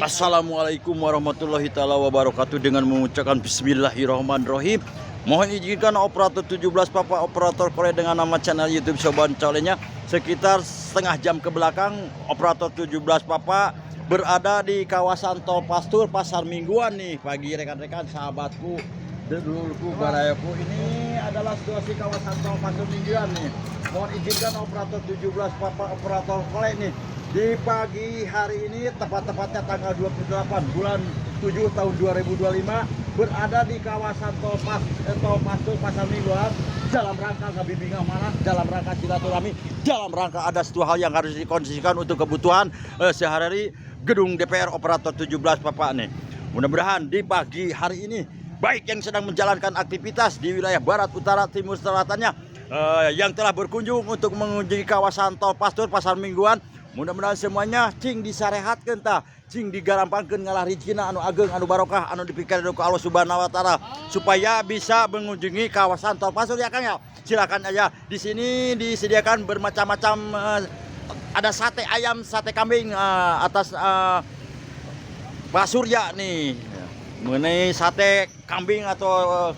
Assalamualaikum warahmatullahi taala wabarakatuh. Dengan mengucapkan bismillahirrahmanirrahim, mohon izinkan operator 17 Papa operator Korea dengan nama channel YouTube Soban Colenya. Sekitar setengah jam ke belakang operator 17 Papa berada di kawasan Tol Pastur Pasar Mingguan nih. Pagi rekan-rekan, sahabatku, dulurku, barayaku, ini adalah situasi kawasan Tol Pastur Mingguan nih. Mohon izinkan operator 17 Papa operator Korea nih di pagi hari ini, tepat-tepatnya tanggal 28 bulan 7 tahun 2025, berada di kawasan Tol Pastur Pasar Mingguan dalam rangka ngabimbing amanah, dalam rangka silaturahmi, dalam rangka ada satu hal yang harus dikondisikan untuk kebutuhan sehari-hari gedung DPR operator 17 Papa nih. Mudah-mudahan di pagi hari ini, baik yang sedang menjalankan aktivitas di wilayah barat, utara, timur, selatannya, yang telah berkunjung untuk mengunjungi kawasan Tol Pastur Pasar Mingguan, mudah-mudahan semuanya cing disarehatkeun tah, cing digarampangkeun ngalah rizkina anu ageng, anu barokah, anu dipikeun ku Allah Subhanahu wa taala, supaya bisa mengunjungi kawasan Tol Pastur ya Kang ya. Silakan aja. Di sini disediakan bermacam-macam, ada sate ayam, sate kambing atas Pak Surya nih. Mengenai sate kambing atau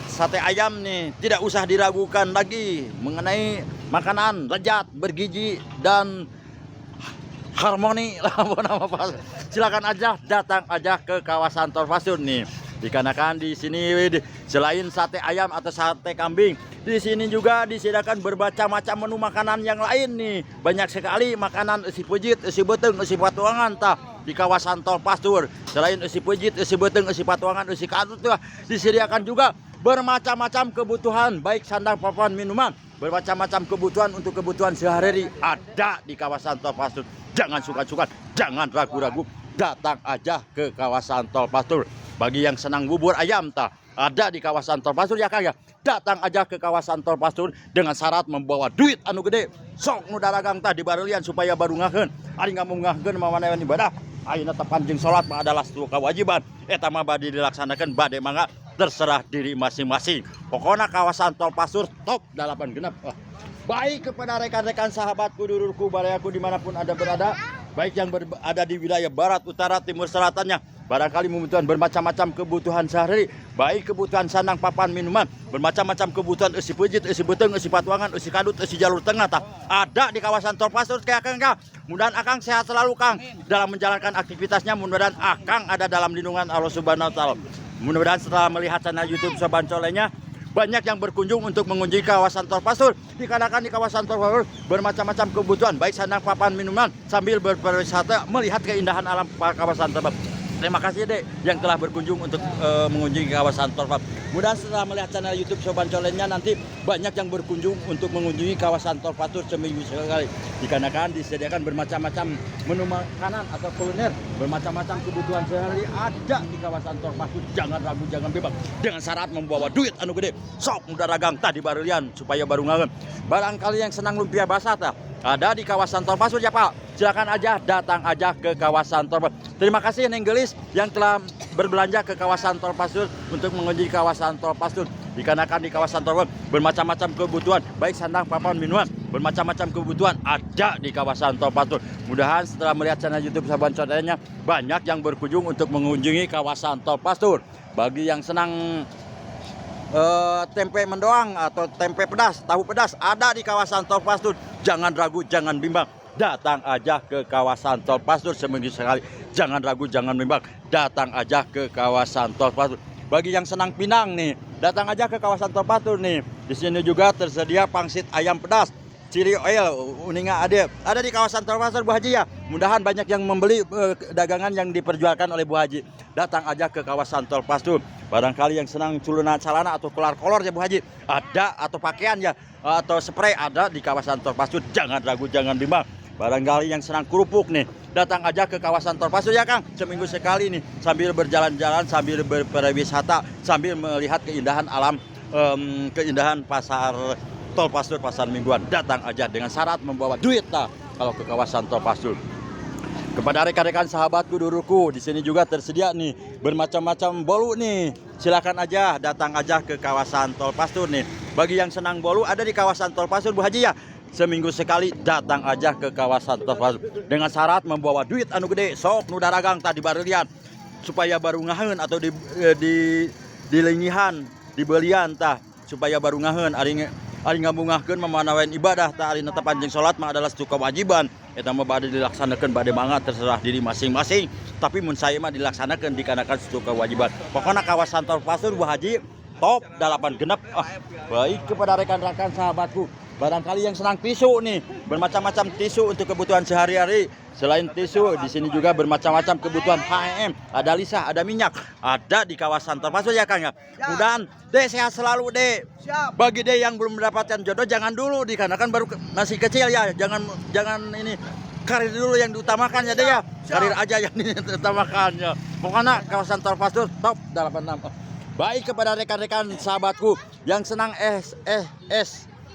sate ayam nih, tidak usah diragukan lagi mengenai makanan lezat, bergizi dan harmoni lah nama Pak. Silakan aja, datang aja ke kawasan Tol Pastur nih. Dikarenakan di sini selain sate ayam atau sate kambing, di sini juga disediakan bermacam-macam menu makanan yang lain nih. Banyak sekali makanan isi pujit, isi beteng, isi patuangan tah di kawasan Tol Pastur. Selain isi pujit, isi beteng, isi patuangan, isi kadut tuh disediakan juga bermacam-macam kebutuhan, baik sandang, papan, minuman, bermacam-macam kebutuhan untuk kebutuhan sehari-hari ada di kawasan Tol Pastur. Jangan sungkan-sungkan, jangan ragu-ragu, datang aja ke kawasan Tol Pastur. Bagi yang senang bubur ayam tah, ada di kawasan Tol Pastur ya Kang ya. Datang aja ke kawasan Tol Pastur dengan syarat membawa duit anu gede. Sok nu daragang tah di barelian supaya baru ngaheun. Ari ngamunggaheun mamanehan ibadah. Ayeuna teh panjang salat mah adalah satu kewajiban. Eta mah bade dilaksanakeun bade mangga terserah diri masing-masing. Pokoknya kawasan Tol Pastur top 8 genep. Baik kepada rekan-rekan sahabatku, dulurku, barayaku dimanapun Anda berada, baik yang berada di wilayah barat, utara, timur, selatannya, barangkali membutuhkan bermacam-macam kebutuhan sehari, baik kebutuhan sandang, papan, minuman, bermacam-macam kebutuhan isi pujit, isi beteng, isi patuangan, isi kadut, isi jalur tengah tak ada di kawasan Tol Pastur kayak Kang. Mudah-mudahan Akang sehat selalu Kang dalam menjalankan aktivitasnya. Mudah-mudahan Akang ada dalam lindungan Allah Subhanahu wa taala. Mudah-mudahan setelah melihat channel YouTube Soban Colenya, banyak yang berkunjung untuk mengunjungi kawasan Tol Pastur. Dikarenakan di kawasan Tol Pastur bermacam-macam kebutuhan, baik sandang, papan, minuman, sambil berwisata melihat keindahan alam kawasan Tol Pastur. Terima kasih Dek yang telah berkunjung untuk mengunjungi kawasan Tol Pastur. Mudah setelah melihat channel YouTube Soban Colenya, nanti banyak yang berkunjung untuk mengunjungi kawasan Tol Pastur seminggu sekali. Dikarenakan disediakan bermacam-macam menu makanan atau kuliner, bermacam-macam kebutuhan sehari ada di kawasan Tol Pastur. Jangan ragu, jangan bebas. Dengan syarat membawa duit anu gede. Sok mudah dagang tah di barelian supaya baru ngageun. Barangkali yang senang lumpia basah tah, ada di kawasan Tol Pastur ya Pak. Silakan aja, datang aja ke kawasan Tol Pastur. Terima kasih Neng Gelis yang telah berbelanja ke kawasan Tol Pastur untuk mengunjungi kawasan Tol Pastur. Dikarenakan di kawasan Tol Pastur bermacam-macam kebutuhan, baik sandang, papan, minuman, bermacam-macam kebutuhan ada di kawasan Tol Pastur. Mudahan setelah melihat channel YouTube Soban Colenya, banyak yang berkunjung untuk mengunjungi kawasan Tol Pastur. Bagi yang senang tempe mendoang atau tempe pedas, tahu pedas ada di kawasan Tol Pastur. Jangan ragu, jangan bimbang, datang aja ke kawasan Tol Pastur seminggu sekali. Jangan ragu, jangan bimbang, datang aja ke kawasan Tol Pastur. Bagi yang senang pinang nih, datang aja ke kawasan Tol Pastur nih. Di sini juga tersedia pangsit ayam pedas, ciri oil, uninga ada di kawasan Tol Pastur Bu Haji ya. Mudahan banyak yang membeli dagangan yang diperjualkan oleh Bu Haji. Datang aja ke kawasan Tol Pastur. Barangkali yang senang celana celana atau kolor ya Bu Haji, ada, atau pakaian ya, atau spray ada di kawasan Tol Pastur. Jangan ragu, jangan bimbang. Barangkali yang senang kerupuk nih, datang aja ke kawasan Tol Pastur ya Kang, seminggu sekali nih, sambil berjalan-jalan, sambil berwisata, sambil melihat keindahan alam, keindahan pasar Tol Pastur Pasar Mingguan. Datang aja dengan syarat membawa duit lah kalau ke kawasan Tol Pastur. Kepada rekan-rekan sahabatku, dulurku, di sini juga tersedia nih bermacam-macam bolu nih. Silakan aja, datang aja ke kawasan Tol Pastur nih. Bagi yang senang bolu ada di kawasan Tol Pastur Bu Haji ya. seminggu sekali datang aja ke kawasan Tos Pasur dengan syarat membawa duit anu gede sok nu daragang tadi baru lihat supaya baru ngaheun atau di lengihan dibelian tah supaya baru ngaheun ari ngabungahkeun memanawen ibadah tah ari netepan jeung salat mah adalah satu kewajiban eta mah bade dilaksanakeun bade mangga terserah diri masing-masing tapi mun saya mah dilaksanakeun dikarenakan satu kewajiban pokoknya kawasan Tos Pasur Bu Haji top 8 genep. Baik kepada rekan-rekan sahabatku, barangkali yang senang tisu nih, bermacam-macam tisu untuk kebutuhan sehari-hari. Selain tisu, di sini juga bermacam-macam kebutuhan H&M, ada lisah, ada minyak, ada di kawasan Tos Pasur ya Kang ya. Mudahan Dek sehat selalu Dek. Bagi Dek yang belum mendapatkan jodoh jangan dulu dikarenakan baru masih kecil ya, jangan ini karir dulu yang diutamakan ya Dek ya. Karir aja yang diutamakan ya. Pokoknya kawasan Tos Pasur top 86. Baik kepada rekan-rekan sahabatku yang senang es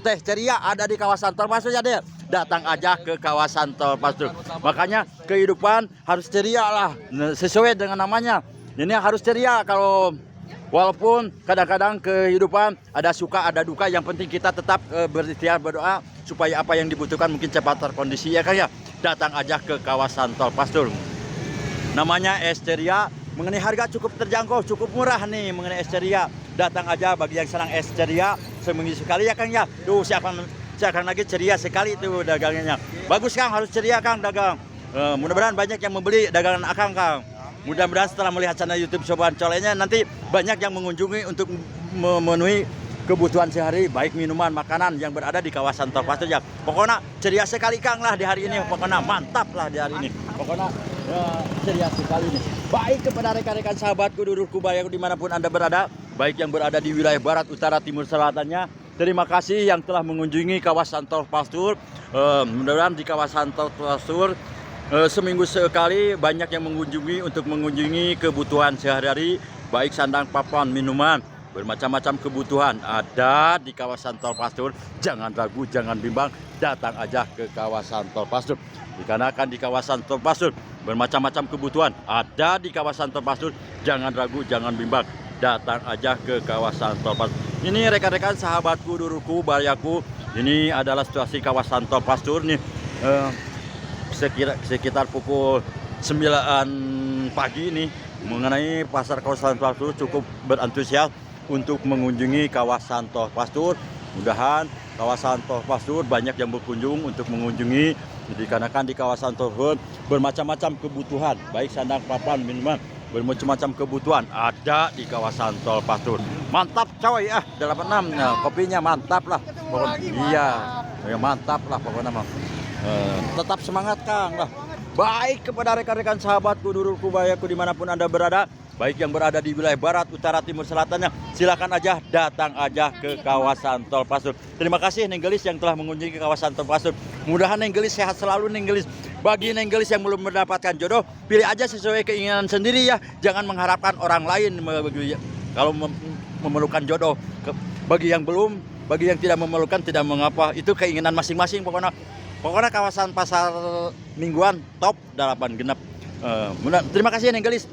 teh ceria ada di kawasan Tos Pasur ya Dek. Datang aja ke kawasan Tos Pasur. Makanya kehidupan harus ceria lah, sesuai dengan namanya. Ini harus ceria kalau walaupun kadang-kadang kehidupan ada suka ada duka, yang penting kita tetap berikhtiar berdoa supaya apa yang dibutuhkan mungkin cepat terkondisi ya Kang ya. Datang aja ke kawasan Tos Pasur. Namanya es ceria. Mengenai harga cukup terjangkau, cukup murah nih mengenai es ceria. Datang aja bagi yang senang es ceria seminggu sekali ya Kang ya. Tuh siapkan lagi ceria sekali tuh dagangannya. Bagus Kang, harus ceria Kang dagang. Mudah-mudahan banyak yang membeli dagangan Akang Kang. Mudah-mudahan setelah melihat channel YouTube Soban Colenya nanti banyak yang mengunjungi untuk memenuhi kebutuhan sehari baik minuman, makanan yang berada di kawasan Tos Pasur ya. Pokoknya ceria sekali Kang lah di hari ini. Pokoknya mantap lah di hari ini. Pokoknya ceria sekali nih. Baik kepada rekan-rekan sahabatku, dulurku, bayaku dimanapun Anda berada, baik yang berada di wilayah barat, utara, timur, selatannya. Terima kasih yang telah mengunjungi kawasan Tos Pasur. Mudah-mudahan di kawasan Tos Pasur seminggu sekali banyak yang mengunjungi untuk mengunjungi kebutuhan sehari-hari, baik sandang, papan, minuman, bermacam-macam kebutuhan ada di kawasan Tos Pasur. Jangan ragu, jangan bimbang, datang aja ke kawasan Tos Pasur. Dikarenakan di kawasan Tos Pasur bermacam-macam kebutuhan ada di kawasan Tos Pasur. Jangan ragu, jangan bimbang, datang aja ke kawasan Tos Pasur. Ini rekan-rekan sahabatku, dulurku, bayaku, ini adalah situasi kawasan Tos Pasur nih. Sekitar pukul 9 pagi nih, mengenai pasar kawasan Tos Pasur cukup berantusias untuk mengunjungi kawasan Tos Pasur. Mudahan kawasan Tos Pasur banyak yang berkunjung untuk mengunjungi, dikarenakan di kawasan Tos Pasur bermacam-macam kebutuhan, baik sandang, papan, minuman, bermacam-macam kebutuhan ada di kawasan Tos Pasur. Mantap coy 86 ya, kopinya mantap lah pokoknya. Iya, ya mantap lah pokoknya mah. Tetap semangat Kang lah. Baik kepada rekan-rekan sahabatku, dulurku, bayaku dimanapun Anda berada, baik yang berada di wilayah barat, utara, timur, selatannya, silakan aja datang aja ke kawasan Tos Pasur. Terima kasih Neng Gelis yang telah mengunjungi kawasan Tos Pasur. Mudahan Neng Gelis sehat selalu Neng Gelis. Bagi Neng Gelis yang belum mendapatkan jodoh, pilih aja sesuai keinginan sendiri ya. Jangan mengharapkan orang lain kalau memerlukan jodoh. Bagi yang belum, bagi yang tidak memerlukan tidak mengapa. Itu keinginan masing-masing pokoknya. Pokoknya kawasan pasar mingguan top 8 genep. Terima kasih Neng Gelis.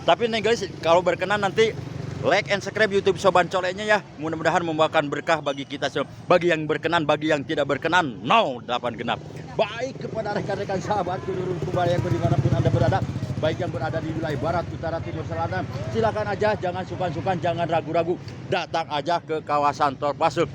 Tapi Neng Gelis kalau berkenan nanti like and subscribe YouTube Soban Colenya ya. Mudah-mudahan membawakan berkah bagi kita semua. Bagi yang berkenan, bagi yang tidak berkenan, no 8 genap. Baik kepada rekan-rekan sahabatku, dulurku, bayaku dimanapun Anda berada, baik yang berada di wilayah barat, utara, timur, selatan, silakan aja, jangan sungkan-sungkan, jangan ragu-ragu, datang aja ke kawasan Tos Pasur.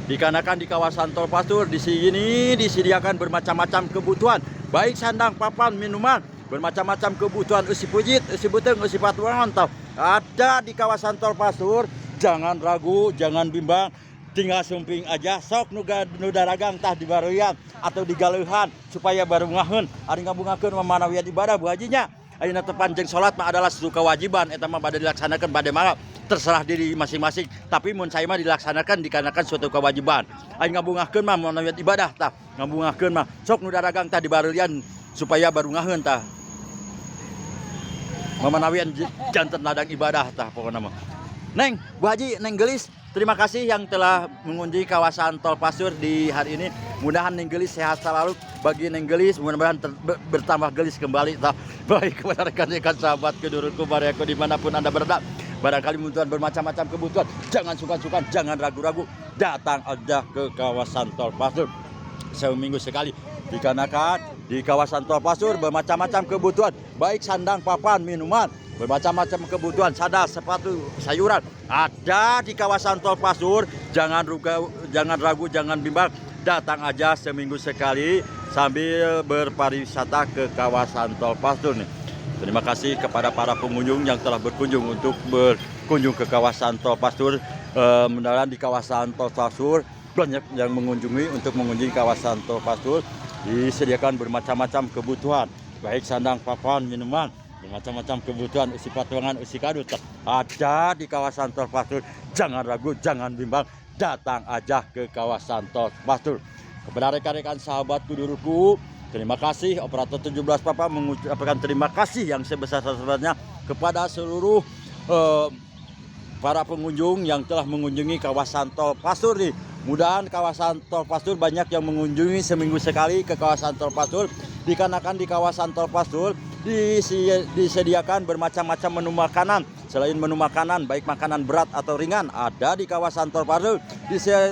Dikarenakan di kawasan Tos Pasur di sini disediakan bermacam-macam kebutuhan, baik sandang, papan, minuman, bermacam-macam kebutuhan usi pujit, usi buteng, usi patuan, ada di kawasan Tos Pasur. Jangan ragu, jangan bimbang, tinggal sumping aja sok nu daragang tah di baruyan atau di galeuhan supaya baru ngaheun ari ngabungakeun mamanawian ibadah Bu Hajinya. Ayeuna tepan jeung salat mah adalah suatu kewajiban, eta mah bade dilaksanakeun bade mah terserah diri masing-masing, tapi mun saya mah dilaksanakan dikarenakan suatu kewajiban. Aing ngabungakeun mah mamanawian ibadah tah, ngabungakeun mah sok nu daragang tah di baruyan supaya baru ngaheun tah mamanawian janten ladang ibadah tah pokona mah. Neng, Bu Haji, Neng Gelis, terima kasih yang telah mengunjungi kawasan Tos Pasur di hari ini. Mudahan Neng Gelis sehat selalu. Bagi Neng Gelis, mudah-mudahan bertambah gelis kembali. Baik kepada rekan-rekan sahabat, kedulurku, bayaku dimanapun Anda berada. Barangkali kebutuhan bermacam-macam kebutuhan. Jangan sungkan-sungkan, jangan ragu-ragu. datang aja ke kawasan Tol Pasur seminggu sekali. Dikarenakan di kawasan Tol Pasur bermacam-macam kebutuhan, baik sandang, papan, minuman, bermacam-macam kebutuhan, sandal, sepatu, sayuran ada di kawasan Tol Pasur. Jangan ragu, jangan bimbang, datang aja seminggu sekali sambil berpariwisata ke kawasan Tol Pasur nih. Terima kasih kepada para pengunjung yang telah berkunjung untuk berkunjung ke kawasan Tol Pasur. Mudah-mudahan di kawasan Tol Pasur banyak yang mengunjungi kawasan Tol Pasur. Disediakan bermacam-macam kebutuhan, baik sandang, papan, minuman, bermacam-macam kebutuhan, isi patungan, isi kado ada di kawasan Tol Pasur. Jangan ragu, jangan bimbang, datang aja ke kawasan Tol Pasur. Kepada rekan-rekan sahabatku duluku, terima kasih. Operator 17 Papa mengucapkan terima kasih yang sebesar-besarnya kepada seluruh para pengunjung yang telah mengunjungi kawasan Tol Pasur nih. Mudahan kawasan Tol Pasur banyak yang mengunjungi seminggu sekali ke kawasan Tol Pasur. Dikarenakan di kawasan Tol Pasur disediakan bermacam-macam menu makanan. Selain menu makanan, baik makanan berat atau ringan, ada di kawasan Tol Pasur.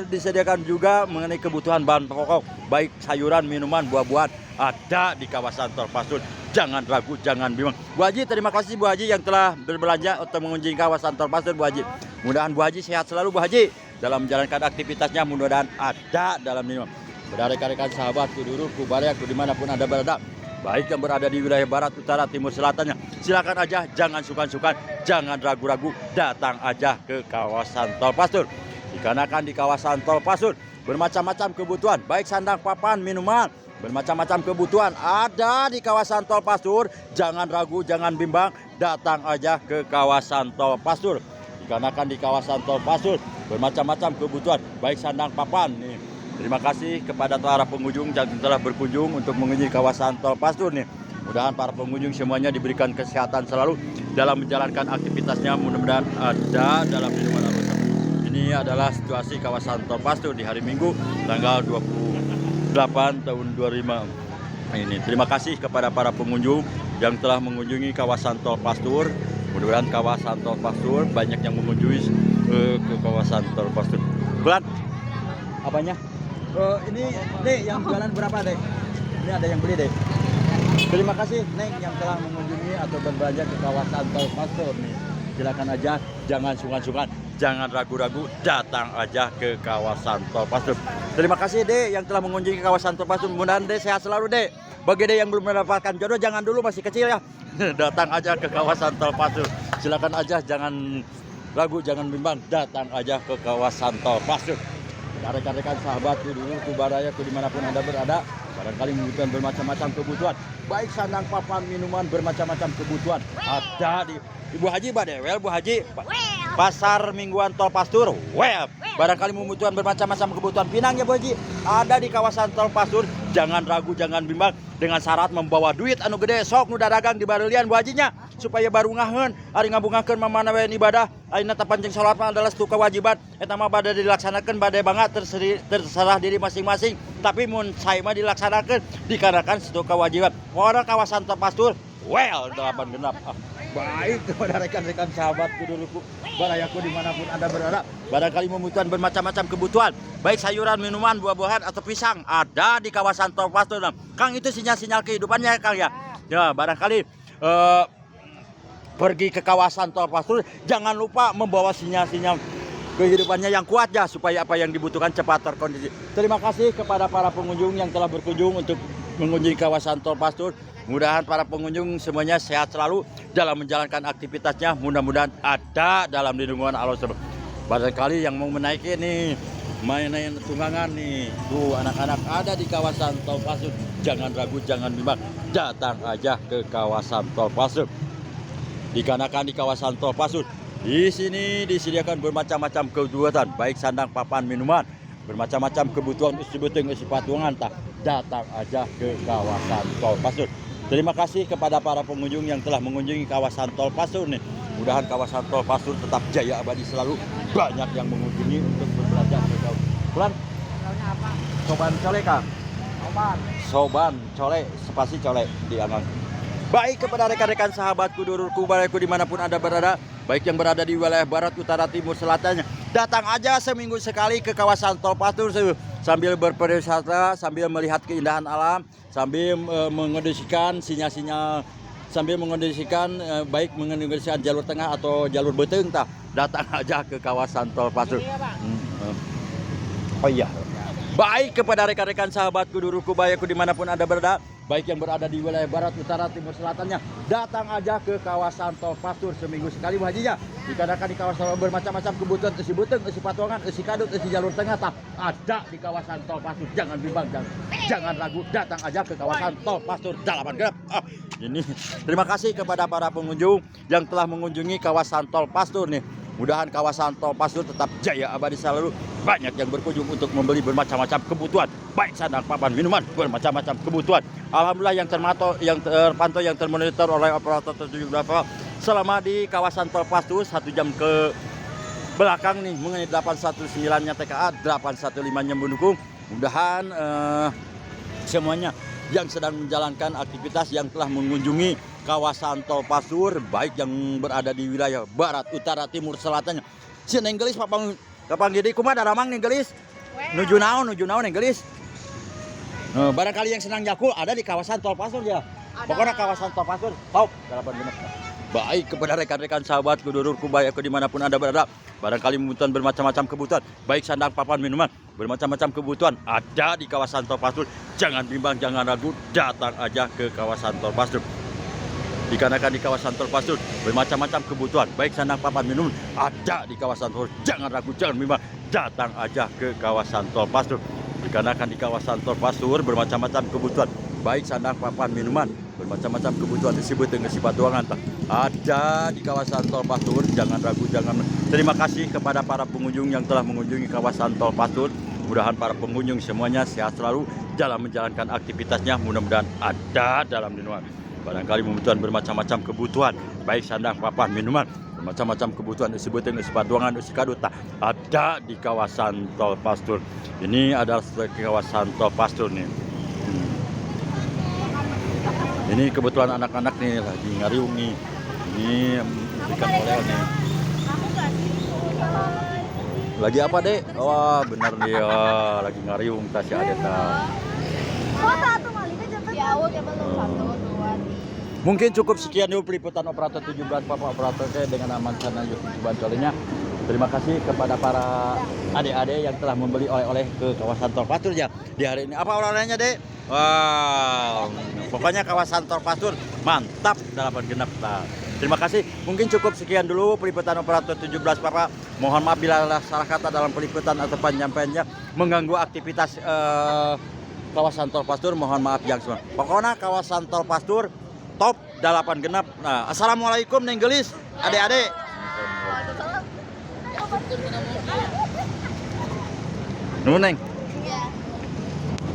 Disediakan juga mengenai kebutuhan bahan pokok, baik sayuran, minuman, buah-buahan, ada di kawasan Tol Pasur. Jangan ragu, jangan bimbang. Bu Haji, terima kasih Bu Haji yang telah berbelanja untuk mengunjungi kawasan Tol Pasur, Bu Haji. Mudahan Bu Haji sehat selalu, Bu Haji, dalam menjalankan aktivitasnya. Mudah-mudahan ada dalam minuman. Pada rekan-rekan sahabat kuduruku bariaku dimanapun Anda berada, baik yang berada di wilayah barat, utara, timur, selatannya, silakan aja, jangan sungkan-sungkan, jangan ragu-ragu, datang aja ke kawasan Tol Pasur. Dikarenakan di kawasan Tol Pasur bermacam-macam kebutuhan, baik sandang, papan, minuman, bermacam-macam kebutuhan ada di kawasan Tol Pasur. Jangan ragu, jangan bimbang, datang aja ke kawasan Tol Pasur. Dikarenakan di kawasan Tol Pasur bermacam-macam kebutuhan, baik sandang, papan nih. Terima kasih kepada para pengunjung yang telah berkunjung untuk mengunjungi kawasan Tol Pasur nih. Mudah-mudahan para pengunjung semuanya diberikan kesehatan selalu dalam menjalankan aktivitasnya. Mudah-mudahan ada dalam lindungan Allah. Ini adalah situasi kawasan Tol Pasur di hari Minggu tanggal 28 tahun 2005 ini. Terima kasih kepada para pengunjung yang telah mengunjungi kawasan Tol Pasur. Mudah-mudahan kawasan Tol Pasur banyak yang mengunjungi ke kawasan Tol Pasur. Bulan apanya? Ini Dek, yang jualan berapa Dek? Ini ada yang beli Dek. Terima kasih Neng yang telah mengunjungi atau berbelanja ke kawasan Tol Pasur nih. Silakan aja, jangan sungkan-sungkan, jangan ragu-ragu, datang aja ke kawasan Tol Pasur. Terima kasih Dek yang telah mengunjungi kawasan Tol Pasur. Mudah-mudahan Dek sehat selalu Dek. Bagi Dek yang belum mendapatkan jodoh, jangan dulu, masih kecil ya. Datang aja ke kawasan Tol Pasur. Silakan aja, jangan ragu, jangan bimbang, datang aja ke kawasan Tol Pasur. Rekan-rekan sahabatku dulu, kubarayaku dimanapun Anda berada, barangkali membutuhkan bermacam-macam kebutuhan, baik sandang, papan, minuman, bermacam-macam kebutuhan ada di Ibu Haji Badewel, Bu Haji, Pasar Mingguan Tol Pasur. Barangkali membutuhkan bermacam-macam kebutuhan pinang ya Bu Haji, ada di kawasan Tol Pasur. Jangan ragu, jangan bimbang, dengan syarat membawa duit anu gede sok nu dagang di barelian Bu Hajinya, supaya baru ngaheun ari ngabungakeun mamana we ibadah. Ayeuna tapanjang salat mah adalah satu kewajiban, eta mah bade dilaksanakeun bade banget, terserah diri masing-masing. Tapi mun sae mah dilaksanakeun dikarenakan satu kewajiban. Orang kawasan Tol Pasur, delapan genap. Baik kepada rekan-rekan sahabatku duluku barayaku dimanapun Anda berada, barangkali membutuhkan bermacam-macam kebutuhan, baik sayuran, minuman, buah-buahan atau pisang, ada di kawasan Tol Pasur. Kang, itu sinyal-sinyal kehidupannya Kang ya. Ya, barangkali pergi ke kawasan Tol Pasur jangan lupa membawa sinyal-sinyal kehidupannya yang kuat ya, supaya apa yang dibutuhkan cepat terkondisi. Terima kasih kepada para pengunjung yang telah berkunjung untuk mengunjungi kawasan Tol Pasur. Mudah-mudahan para pengunjung semuanya sehat selalu dalam menjalankan aktivitasnya. Mudah-mudahan ada dalam lindungan Allah. Barangkali yang mau menaiki nih, main tunggangan nih, tuh anak-anak ada di kawasan Tol Pasur. Jangan ragu, jangan bimbang, datang aja ke kawasan Tol Pasur. Dikarenakan di kawasan Tol Pasur, di sini disediakan bermacam-macam kebutuhan, baik sandang, papan, minuman, bermacam-macam kebutuhan isi beteng, isi patungan, datang aja ke kawasan Tol Pasur. Terima kasih kepada para pengunjung yang telah mengunjungi kawasan Tol Pasur nih. Mudahan kawasan Tol Pasur tetap jaya abadi selalu. Banyak yang mengunjungi untuk berbelanja ke kawasan. Bulan apa? Soban Cole Kang. Soban Cole, spasi Cole di Angang. Baik kepada rekan-rekan sahabatku, dulurku, balaku dimanapun Anda berada, baik yang berada di wilayah barat, utara, timur, selatannya, datang aja seminggu sekali ke kawasan Tol Pastur sambil berpariwisata, sambil melihat keindahan alam, sambil mengondisikan sinyal-sinyal, sambil mengondisikan baik mengondisikan jalur tengah atau jalur beteng, datang aja ke kawasan Tol Pastur. Oh iya. Baik kepada rekan-rekan sahabatku, dulurku, bayaku dimanapun Anda berada, baik yang berada di wilayah barat, utara, timur, selatannya, datang aja ke kawasan Tol Pastur seminggu sekali hajinya. Dikarenakan di kawasan bermacam-macam kebutuhan, isi beteng, isi patuangan, isi kadut, isi jalur tengah, ada di kawasan Tol Pastur. Jangan bimbang, jangan ragu, datang aja ke kawasan Tol Pastur Dalapan Genep. Ini terima kasih kepada para pengunjung yang telah mengunjungi kawasan Tol Pastur nih. Mudahan kawasan Tol Pastur tetap jaya abadi selalu. Banyak yang berkunjung untuk membeli bermacam-macam kebutuhan, baik sandang, papan, minuman, bermacam-macam kebutuhan. Alhamdulillah yang terpantau, yang termonitor oleh operator 17 selama di kawasan Tol Pastur 1 jam ke belakang nih, mengenai 819-nya TKA, 815-nya mendukung. Mudahan semuanya yang sedang menjalankan aktivitas yang telah mengunjungi kawasan Tol Pastur, baik yang berada di wilayah barat, utara, timur, selatannya. Si nenggelis kapang gede kumaha daramang nenggelis. Nuju naon nenggelis. Barangkali yang senang jakul ada di kawasan Tol Pastur ya. Pokoknya kawasan Tol Pastur top Dalapan Genep. Baik kepada rekan-rekan sahabatku, dulurku, bayaku dimanapun Anda berada, barangkali membutuhkan bermacam-macam kebutuhan, baik sandang, papan, minuman, bermacam-macam kebutuhan ada di kawasan Tol Pastur. Jangan bimbang, jangan ragu, datang aja ke kawasan Tol Pastur. Dikarenakan di kawasan Tol Pastur bermacam-macam kebutuhan, baik sandang, papan, minum, ada di kawasan Tol. Jangan ragu, jangan bimbang, datang aja ke kawasan Tol Pastur. Dikarenakan di kawasan Tol Pastur bermacam-macam kebutuhan, baik sandang, papan, minuman, bermacam-macam kebutuhan, isi beteng, isi patuangan, ada di kawasan Tol Pastur. Jangan ragu, jangan. Terima kasih kepada para pengunjung yang telah mengunjungi kawasan Tol Pastur. Mudahan para pengunjung semuanya sehat selalu dalam menjalankan aktivitasnya. Mudah-mudahan ada dalam lindungan. Barangkali membutuhkan bermacam-macam kebutuhan, baik sandang, papan, minuman, bermacam-macam kebutuhan, isi beteng, isi patuangan, isi kadut, ada di kawasan Tol Pastur. Ini adalah kawasan Tol Pastur nih. Ini kebetulan anak-anak nih lagi ngariung nih. Ini ikan oleh nih. Lagi apa, Dek? Wah, bener dia lagi ngariung tas si Adeta. Mungkin cukup sekian dulu peliputan operator 17 Bapak operator saya dengan aman sana Yusuf Bancolenya. Terima kasih kepada para adik-adik yang telah membeli oleh-oleh ke kawasan Tol Pastur ya di hari ini. Apa oleh-olehnya, Dek? Wow, pokoknya kawasan Tol Pastur mantap Dalapan Genep. Terima kasih. Mungkin cukup sekian dulu peliputan operator 17 Bapak. Mohon maaf bila ada salah kata dalam peliputan atau penyampaiannya mengganggu aktivitas kawasan Tol Pastur. Mohon maaf yang semua. Pokoknya kawasan Tol Pastur top Dalapan Genep. Nah, assalamualaikum nenggelis, adik-adik. Nuneng.